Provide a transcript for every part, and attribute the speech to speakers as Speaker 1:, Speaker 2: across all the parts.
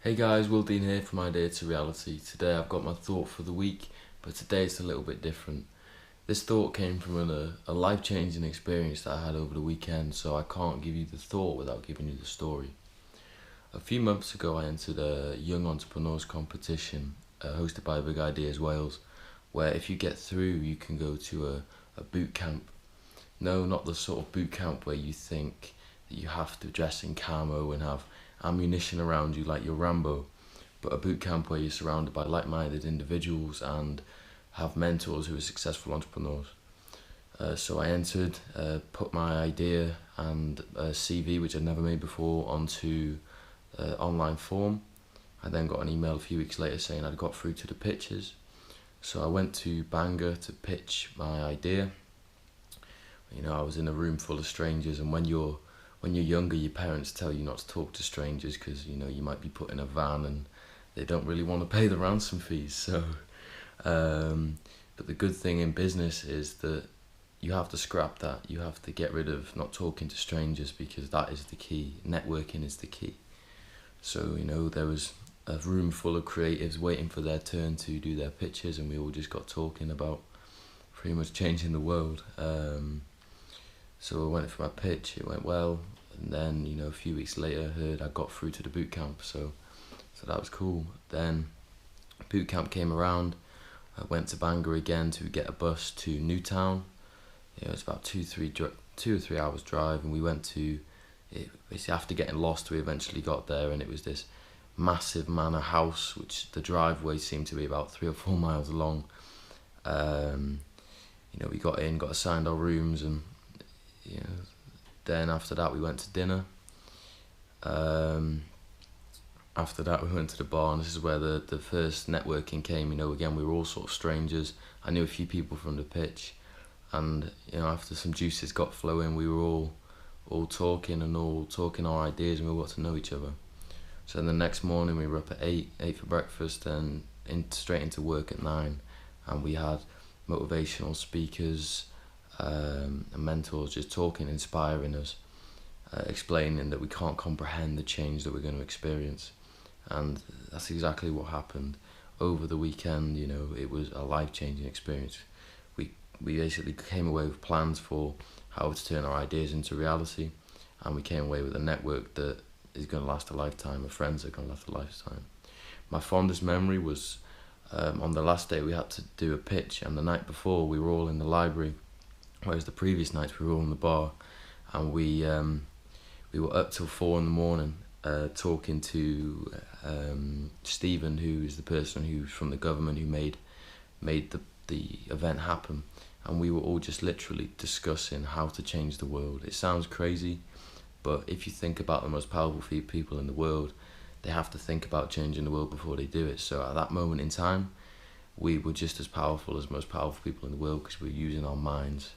Speaker 1: Hey guys, Will Dean here from Idea to Reality. Today I've got my thought for the week, but today it's a little bit different. This thought came from a life-changing experience that I had over the weekend, so I can't give you the thought without giving you the story. A few months ago I entered a Young Entrepreneurs competition hosted by Big Ideas Wales, where if you get through you can go to a boot camp. No, not the sort of boot camp where you think that you have to dress in camo and have ammunition around you like you're Rambo, but a boot camp where you're surrounded by like-minded individuals and have mentors who are successful entrepreneurs. So I entered, put my idea and a CV, which I'd never made before, onto an online form. I then got an email a few weeks later saying I'd got through to the pitches. So I went to Bangor to pitch my idea. You know, I was in a room full of strangers, and when you're younger, your parents tell you not to talk to strangers because, you know, you might be put in a van and they don't really want to pay the ransom fees. So, but the good thing in business is that you have to scrap that. You have to get rid of not talking to strangers, because that is the key. Networking is the key. So, you know, there was a room full of creatives waiting for their turn to do their pitches, and we all just got talking about pretty much changing the world. So I went for my pitch, it went well, and then, you know, a few weeks later I heard I got through to the boot camp, so that was cool. Then boot camp came around, I went to Bangor again to get a bus to Newtown. You know, it's about 2 or 3 hours drive, and we went to it. Basically, after getting lost, we eventually got there, and it was this massive manor house, which the driveway seemed to be about 3 or 4 miles long. You know, we got in, got assigned our rooms, and you know, then after that we went to dinner. After that we went to the bar, and this is where the first networking came. You know, again, we were all sort of strangers. I knew a few people from the pitch, and you know, after some juices got flowing, we were all talking our ideas, and we got to know each other. So then the next morning we were up at 8 for breakfast, and straight into work at 9, and we had motivational speakers and mentors just talking, inspiring us, explaining that we can't comprehend the change that we're going to experience. And that's exactly what happened over the weekend. You know, it was a life-changing experience. We basically came away with plans for how to turn our ideas into reality, and we came away with a network that is going to last a lifetime, of friends that are going to last a lifetime. My fondest memory was on the last day we had to do a pitch, and the night before we were all in the library, whereas the previous nights we were all in the bar, and we were up till 4 in the morning talking to Stephen, who is the person who's from the government who made the event happen, and we were all just literally discussing how to change the world. It sounds crazy, but if you think about the most powerful people in the world, they have to think about changing the world before they do it. So at that moment in time, we were just as powerful as the most powerful people in the world, because we were using our minds.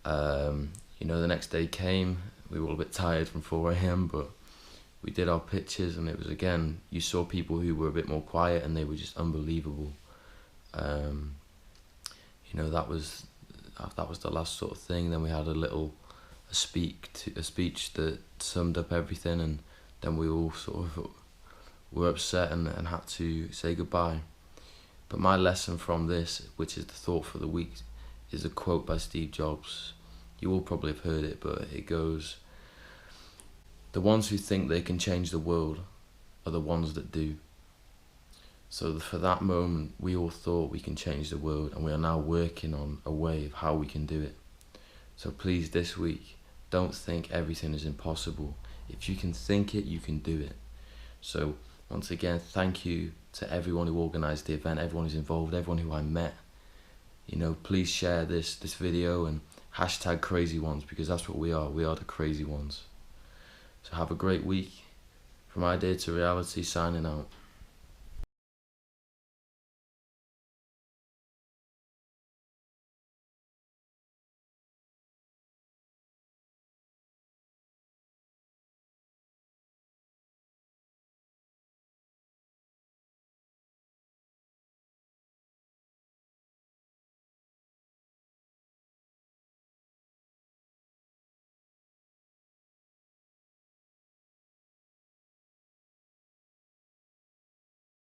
Speaker 1: You know, the next day came, we were all a bit tired from 4 a.m, but we did our pitches, and it was, again, you saw people who were a bit more quiet, and they were just unbelievable. You know, that was the last sort of thing. Then we had a speech that summed up everything, and then we all sort of were upset and had to say goodbye. But my lesson from this, which is the thought for the week, is a quote by Steve Jobs. You all probably have heard it, but it goes, "The ones who think they can change the world are the ones that do." So for that moment, we all thought we can change the world, and we are now working on a way of how we can do it. So please, this week, don't think everything is impossible. If you can think it, you can do it. So once again, thank you to everyone who organised the event, everyone who's involved, everyone who I met. You know, please share this video and hashtag crazy ones, because that's what we are. We are the crazy ones. So have a great week. From Idea to Reality, signing out.